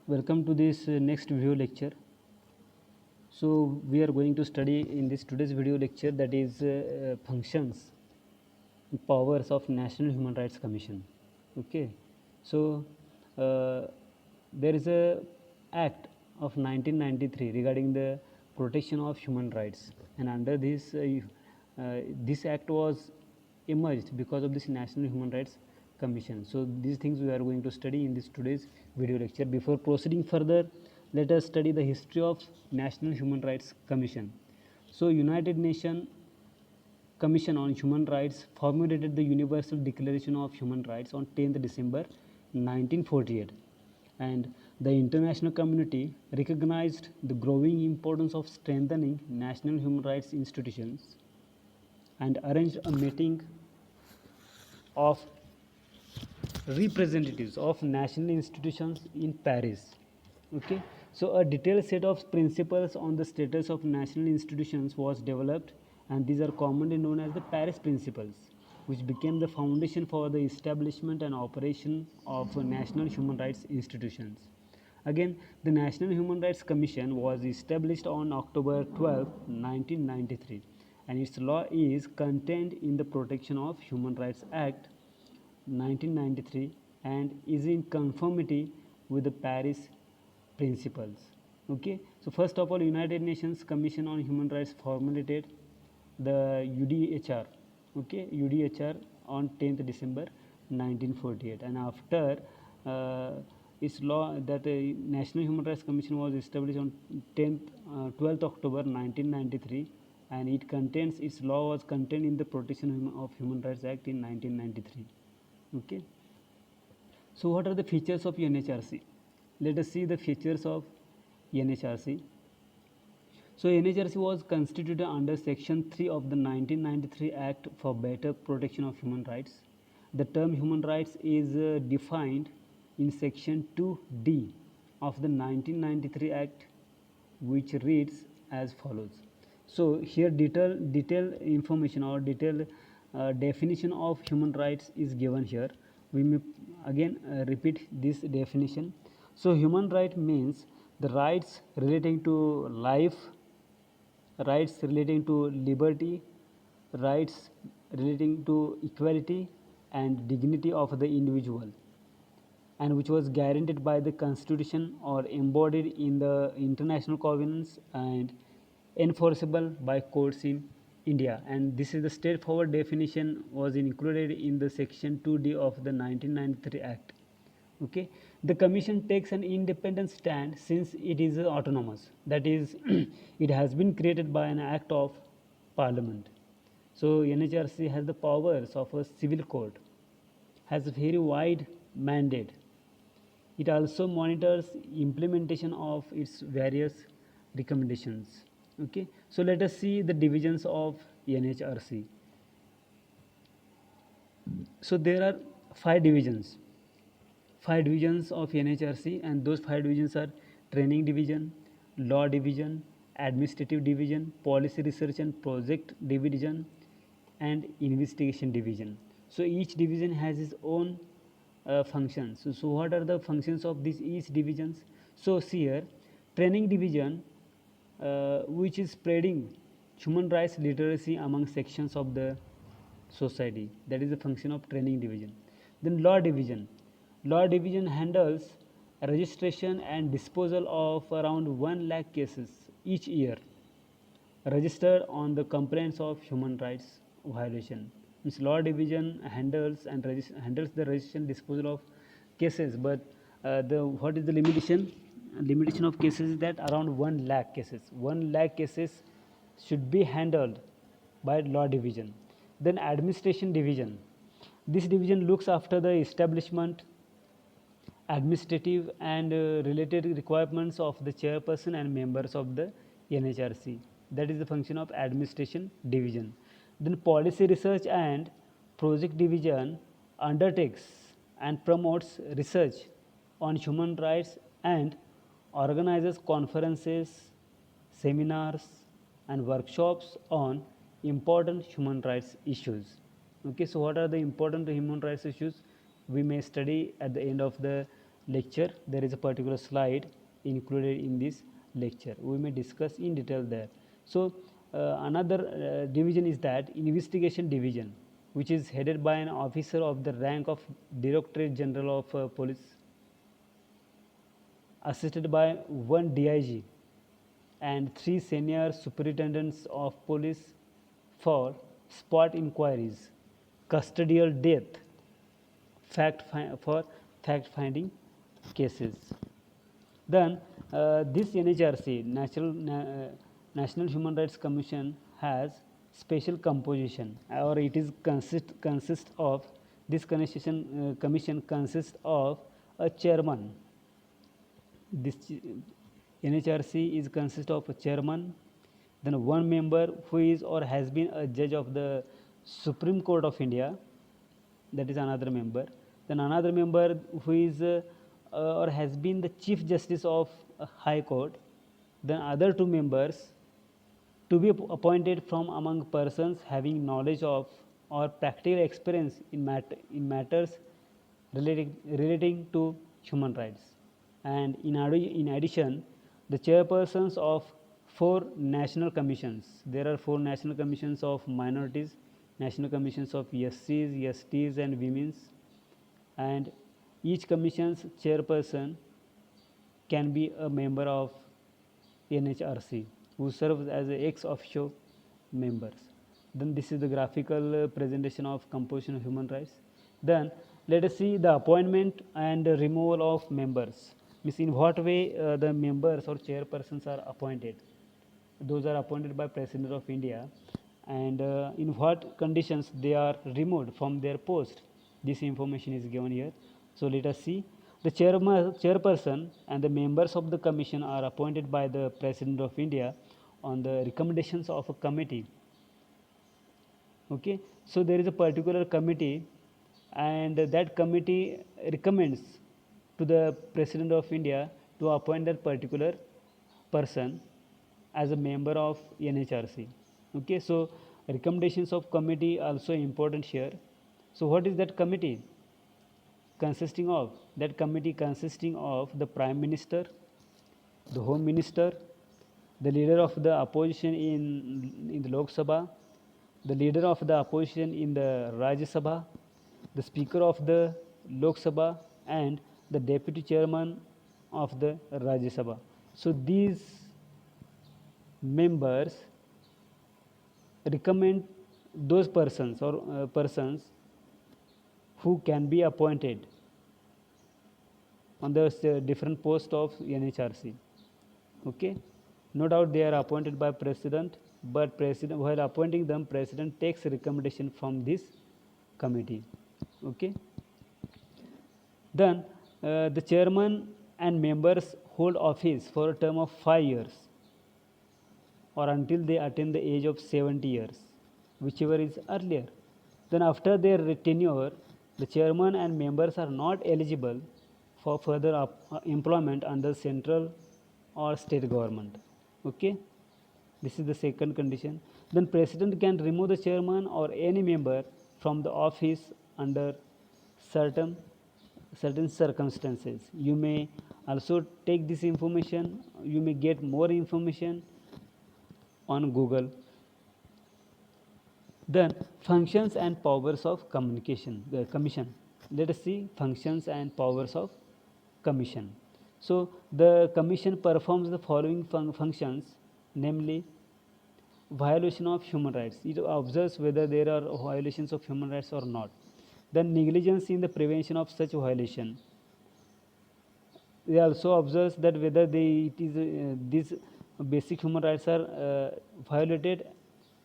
Welcome to this next video lecture. So we are going to study in this today's video lecture, that is functions and powers of National Human Rights Commission. Okay, so there is a act of 1993 regarding the protection of human rights, and under this act was emerged because of this National Human Rights Commission. So these things we are going to study in this today's video lecture. Before proceeding further, let us study the history of National Human Rights Commission. So United Nations Commission on Human Rights formulated the Universal Declaration of Human Rights on 10th December 1948, and the international community recognized the growing importance of strengthening national human rights institutions and arranged a meeting of representatives of national institutions in Paris. Okay, so a detailed set of principles on the status of national institutions was developed, and these are commonly known as the Paris Principles, which became the foundation for the establishment and operation of national human rights institutions. Again, the National Human Rights Commission was established on October 12, 1993, and its law is contained in the Protection of Human Rights Act 1993 and is in conformity with the Paris principles. Okay, so first of all, United Nations Commission on Human Rights formulated the UDHR, okay, UDHR on 10th December 1948, and after its law, that National Human Rights Commission was established on 12th October 1993, and its law was contained in the Protection of Human Rights Act in 1993. Okay, so what are the features of NHRC? Let us see the features of NHRC. So NHRC was constituted under Section 3 of the 1993 Act for better protection of human rights. The term human rights is defined in Section 2D of the 1993 Act, which reads as follows. So here detailed information or detailed definition of human rights is given here. We may again repeat this definition. So human right means the rights relating to life, rights relating to liberty, rights relating to equality and dignity of the individual, and which was guaranteed by the Constitution or embodied in the international covenants and enforceable by courts in India. And this is the straightforward definition was included in the Section 2D of the 1993 Act. Okay, the commission takes an independent stand since it is autonomous, that is it has been created by an act of parliament. So NHRC has the powers of a civil court, has a very wide mandate. It also monitors implementation of its various recommendations. Okay, so let us see the divisions of NHRC. So there are five divisions of NHRC, and those five divisions are training division, law division, administrative division, policy research and project division, and investigation division. So each division has its own functions. So what are the functions of these each divisions? So see here, training division, which is spreading human rights literacy among sections of the society, that is the function of training division. Then law division handles registration and disposal of around 1 lakh cases each year registered on the complaints of human rights violation. Means law division handles the registration disposal of cases, but what is the limitation of cases is that around 1 lakh cases should be handled by law division. Then administration division, this division looks after the establishment, administrative and related requirements of the chairperson and members of the NHRC. That is the function of administration division. Then policy research and project division undertakes and promotes research on human rights and organizes conferences, seminars and workshops on important human rights issues. Okay, so what are the important human rights issues we may study at the end of the lecture. There is a particular slide included in this lecture. We may discuss in detail there. So another division is that investigation division, which is headed by an officer of the rank of Directorate General of Police, assisted by one DIG and 3 senior superintendents of police for spot inquiries, custodial death, for fact finding cases. Then this NHRC, National Human Rights Commission, has special composition, or it is consists of this commission consists of a chairman. This NHRC is consist of a chairman, then one member who is or has been a judge of the Supreme Court of India, that is another member. Then another member who is or has been the Chief Justice of a High Court. Then other 2 members to be appointed from among persons having knowledge of or practical experience in matters relating to human rights. And in addition, the chairpersons of 4 national commissions. There are 4 national commissions of minorities, national commissions of SCs, STs and women's, and each commission's chairperson can be a member of NHRC who serves as ex officio members. Then this is the graphical presentation of composition of human rights. Then let us see the appointment and removal of members. Means in what way the members or chairpersons are appointed. Those are appointed by President of India, and in what conditions they are removed from their post. This information is given here. So let us see. The chairperson and the members of the commission are appointed by the President of India on the recommendations of a committee. Okay, so there is a particular committee, and that committee recommends to the President of India to appoint that particular person as a member of NHRC. Okay, so recommendations of committee also important here. So what is that committee consisting of? That committee consisting of the Prime Minister, the Home Minister, the leader of the opposition in the Lok Sabha, the leader of the opposition in the Rajya Sabha, the Speaker of the Lok Sabha, and the Deputy Chairman of the Rajya Sabha. So these members recommend those persons or persons who can be appointed on the different post of NHRC. Okay, no doubt they are appointed by President, but President, while appointing them, President takes recommendation from this committee. Okay, then the chairman and members hold office for a term of 5 years or until they attain the age of 70 years, whichever is earlier. Then after their tenure, the chairman and members are not eligible for further employment under central or state government. Okay, this is the second condition. Then President can remove the chairman or any member from the office under certain circumstances. You may also take this information, you may get more information on Google. Then functions and powers of commission. Let us see functions and powers of commission. So the commission performs the following functions, namely violation of human rights. It observes whether there are violations of human rights or not. Then negligence in the prevention of such violation. They also observes that whether these basic human rights are violated,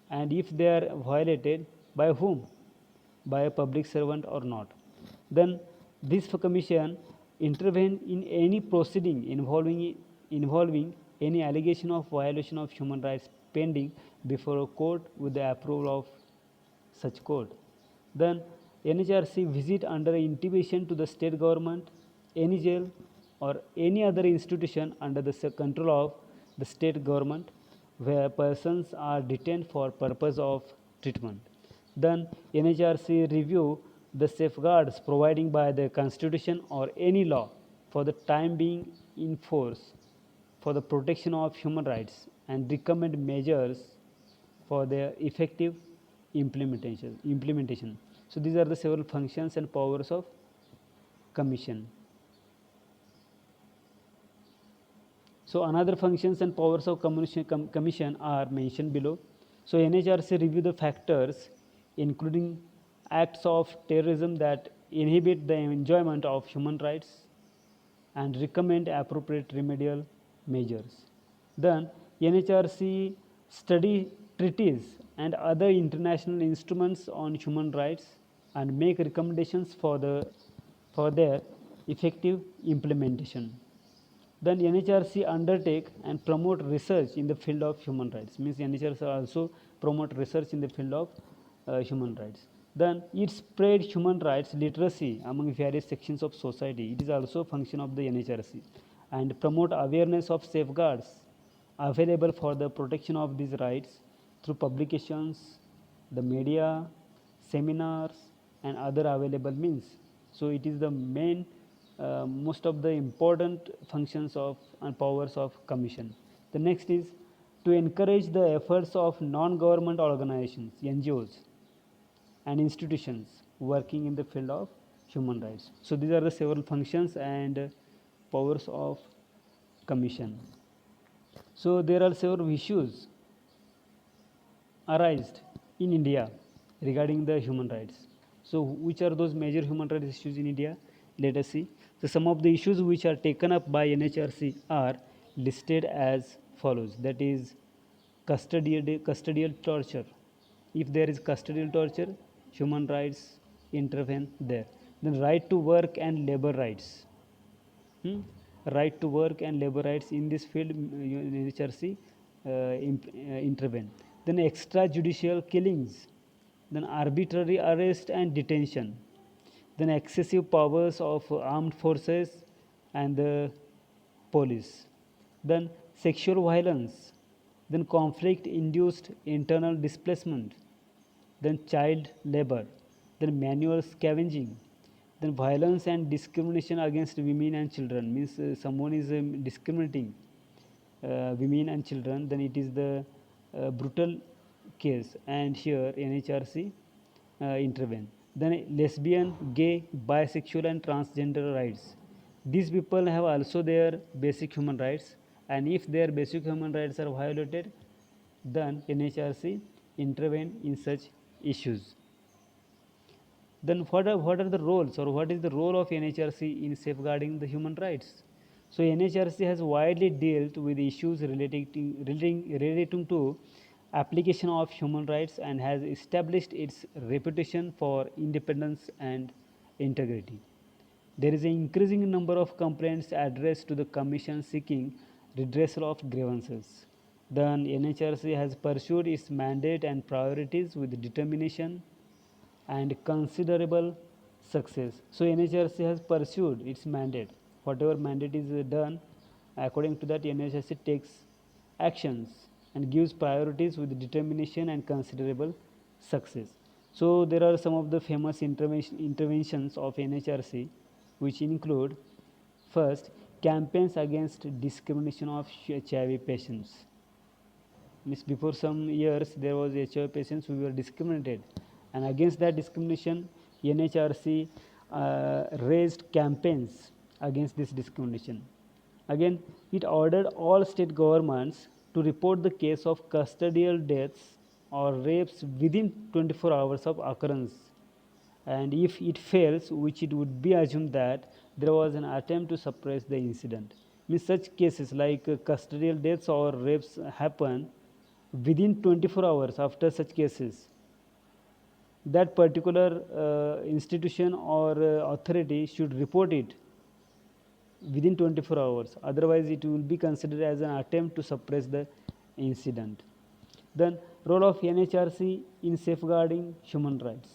and if they are violated, by whom? By a public servant or not. Then this commission intervene in any proceeding involving any allegation of violation of human rights pending before a court with the approval of such court. Then NHRC visit under intimation to the state government, any jail or any other institution under the control of the state government where persons are detained for purpose of treatment. Then NHRC review the safeguards providing by the constitution or any law for the time being in force for the protection of human rights and recommend measures for their effective implementation. So these are the several functions and powers of commission. So another functions and powers of commission are mentioned below. So NHRC review the factors including acts of terrorism that inhibit the enjoyment of human rights and recommend appropriate remedial measures. Then NHRC study treaties and other international instruments on human rights and make recommendations for their effective implementation. Then NHRC undertake and promote research in the field of human rights. Means NHRC also promote research in the field of human rights. Then it spread human rights literacy among various sections of society. It is also a function of the NHRC and promote awareness of safeguards available for the protection of these rights through publications, the media, seminars and other available means. So it is the main most of the important functions of and powers of commission. The next is to encourage the efforts of non-government organizations, NGOs and institutions working in the field of human rights. So these are the several functions and powers of commission. So there are several issues arised in India regarding the human rights. So which are those major human rights issues in India? Let us see. So some of the issues which are taken up by NHRC are listed as follows. That is custodial torture. If there is custodial torture, human rights intervene there. Then right to work and labor rights. Right to work and labor rights in this field, NHRC intervene. Then extrajudicial killings, then arbitrary arrest and detention, then excessive powers of armed forces and the police, then sexual violence, then conflict induced internal displacement, then child labor, then manual scavenging, then violence and discrimination against women and children. Means someone is discriminating women and children, then it is the brutal case and here NHRC intervene. Then lesbian, gay, bisexual and transgender rights. These people have also their basic human rights and if their basic human rights are violated, then NHRC intervene in such issues. Then what are the roles or what is the role of NHRC in safeguarding the human rights? So NHRC has widely dealt with issues relating to application of human rights and has established its reputation for independence and integrity. There is an increasing number of complaints addressed to the Commission seeking redressal of grievances. Then NHRC has pursued its mandate and priorities with determination and considerable success. So NHRC has pursued its mandate. Whatever mandate is done, according to that NHRC takes actions and gives priorities with determination and considerable success. So there are some of the famous interventions of NHRC which include first campaigns against discrimination of HIV patients. Means before some years there was HIV patients who were discriminated and against that discrimination NHRC raised campaigns against this discrimination. Again it ordered all state governments to report the case of custodial deaths or rapes within 24 hours of occurrence and if it fails, which it would be assumed that there was an attempt to suppress the incident. Means such cases like custodial deaths or rapes happen within 24 hours after such cases, that particular institution or authority should report it within 24 hours, otherwise it will be considered as an attempt to suppress the incident. Then role of NHRC in safeguarding human rights.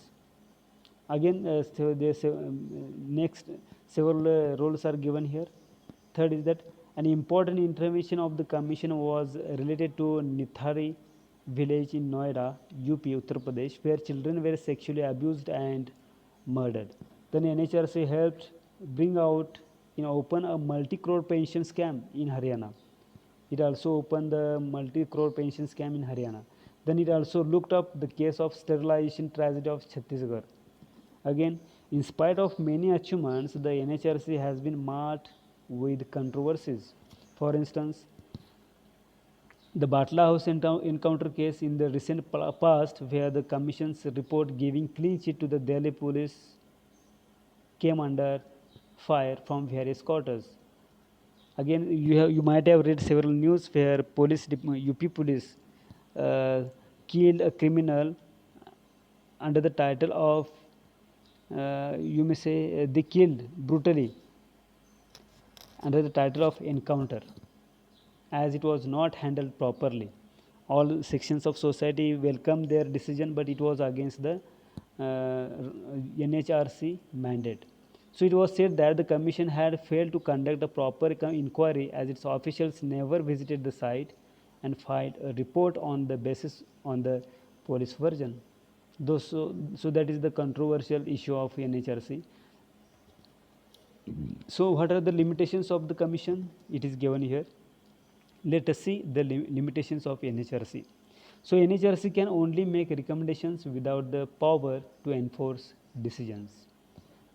Again next several roles are given here. Third is that an important intervention of the commission was related to Nithari village in Noida, UP, Uttar Pradesh, where children were sexually abused and murdered. Then NHRC helped bring out open a multi-crore pension scam in Haryana. It also opened the multi-crore pension scam in Haryana. Then it also looked up the case of sterilization tragedy of Chhattisgarh. Again, in spite of many achievements, the NHRC has been marked with controversies. For instance, the Batla House encounter case in the recent past, where the Commission's report giving clean sheet to the Delhi police came under fire from various quarters. Again, you might have read several news where UP police killed a criminal under the title of you may say they killed brutally under the title of encounter, as it was not handled properly. All sections of society welcomed their decision, but it was against the NHRC mandate. So it was said that the commission had failed to conduct a proper inquiry, as its officials never visited the site and filed a report on the basis on the police version. So that is the controversial issue of NHRC. So what are the limitations of the commission? It is given here. Let us see the limitations of NHRC. So NHRC can only make recommendations without the power to enforce decisions.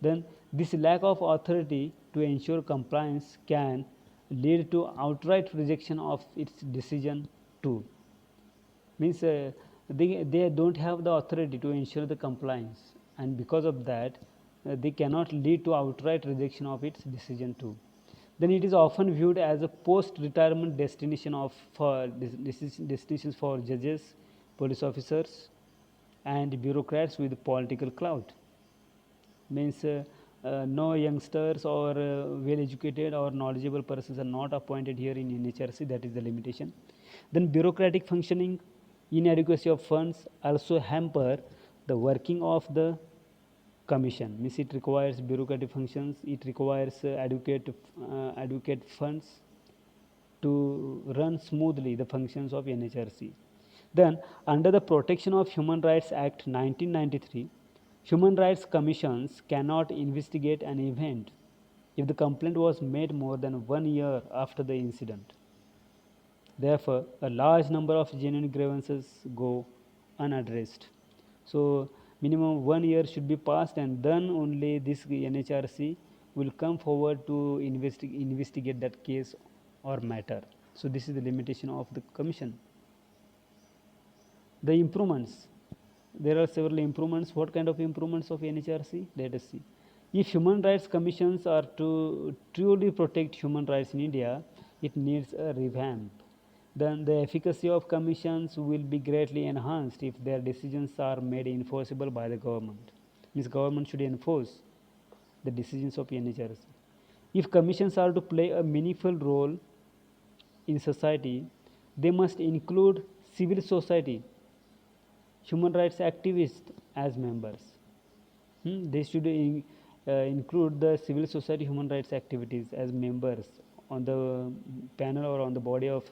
Then this lack of authority to ensure compliance can lead to outright rejection of its decision too. Means they don't have the authority to ensure the compliance, and because of that they cannot lead to outright rejection of its decision too. Then it is often viewed as a post-retirement destination for destinations for judges, police officers, and bureaucrats with political clout. Means no youngsters or well-educated or knowledgeable persons are not appointed here in NHRC. That is the limitation. Then bureaucratic functioning, inadequacy of funds also hamper the working of the commission. Means it requires bureaucratic functions, it requires adequate funds to run smoothly the functions of NHRC. Then under the Protection of Human Rights Act 1993, human rights commissions cannot investigate an event if the complaint was made more than 1 year after the incident. Therefore, a large number of genuine grievances go unaddressed. So minimum 1 year should be passed, and then only this NHRC will come forward to investigate that case or matter. So this is the limitation of the commission. The improvements. There are several improvements. What kind of improvements of NHRC? Let us see. If human rights commissions are to truly protect human rights in India, it needs a revamp. Then the efficacy of commissions will be greatly enhanced if their decisions are made enforceable by the government. Means government should enforce the decisions of NHRC. If commissions are to play a meaningful role in society, they must include civil society, human rights activists as members. They should include the civil society human rights activities as members on the panel or on the body of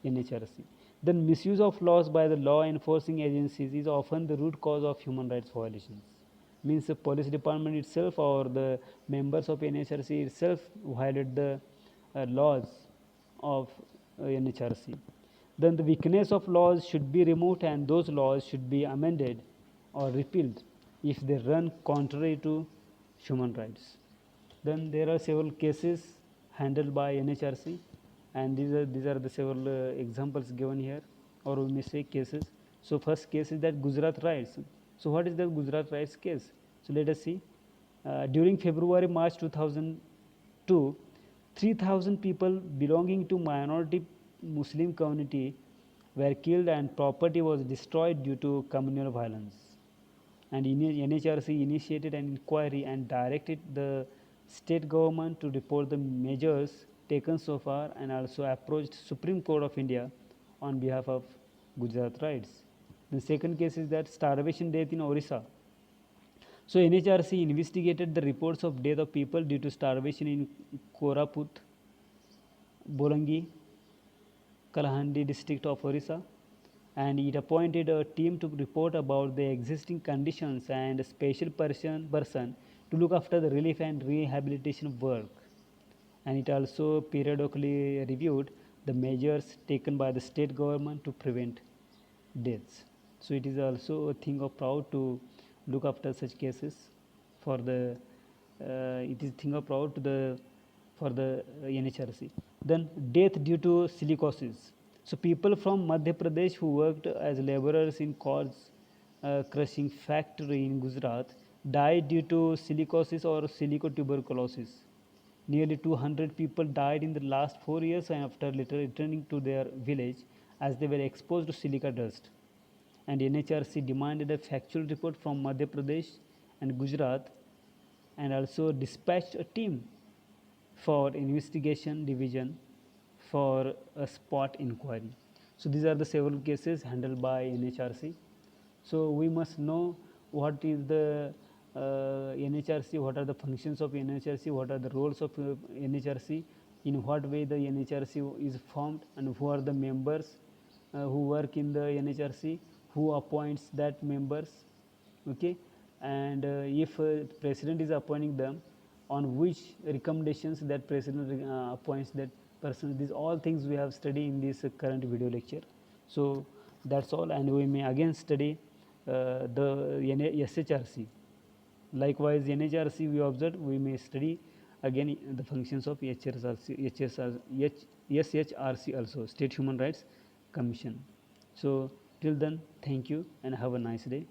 NHRC. The misuse of laws by the law enforcing agencies is often the root cause of human rights violations. Means the police department itself or the members of NHRC itself violate the laws of NHRC. Then the weakness of laws should be removed, and those laws should be amended or repealed if they run contrary to human rights. Then there are several cases handled by NHRC, and these are the several examples given here, or we may say cases. So first case is that Gujarat riots. So what is the Gujarat riots case? So let us see. During February-March 2002, 3,000 people belonging to minority Muslim community were killed and property was destroyed due to communal violence. And NHRC initiated an inquiry and directed the state government to report the measures taken so far, and also approached Supreme Court of India on behalf of Gujarat riots. The second case is that starvation death in Orissa. So NHRC investigated the reports of death of people due to starvation in Koraput, Bolangi, Kalahandi district of Orissa, and it appointed a team to report about the existing conditions and a special person to look after the relief and rehabilitation work. and it also periodically reviewed the measures taken by the state government to prevent deaths. So it is also a thing of proud to look after such cases for the it is thing of proud to the for the NHRC. Then death due to silicosis. So people from Madhya Pradesh who worked as laborers in cords crushing factory in Gujarat died due to silicosis or silicotuberculosis. Nearly 200 people died in the last 4 years after later returning to their village as they were exposed to silica dust. And NHRC demanded a factual report from Madhya Pradesh and Gujarat and also dispatched a team for investigation division for a spot inquiry. So these are the several cases handled by NHRC. So we must know what is the NHRC, what are the functions of NHRC, what are the roles of NHRC, in what way the NHRC is formed, and who are the members who work in the NHRC, who appoints that members, okay, and if president is appointing them, on which recommendations that president appoints that person. These all things we have studied in this current video lecture. So that's all, and we may again study the SHRC. Likewise, NHRC we observed, we may study again the functions of SHRC also, State Human Rights Commission. So till then, thank you and have a nice day.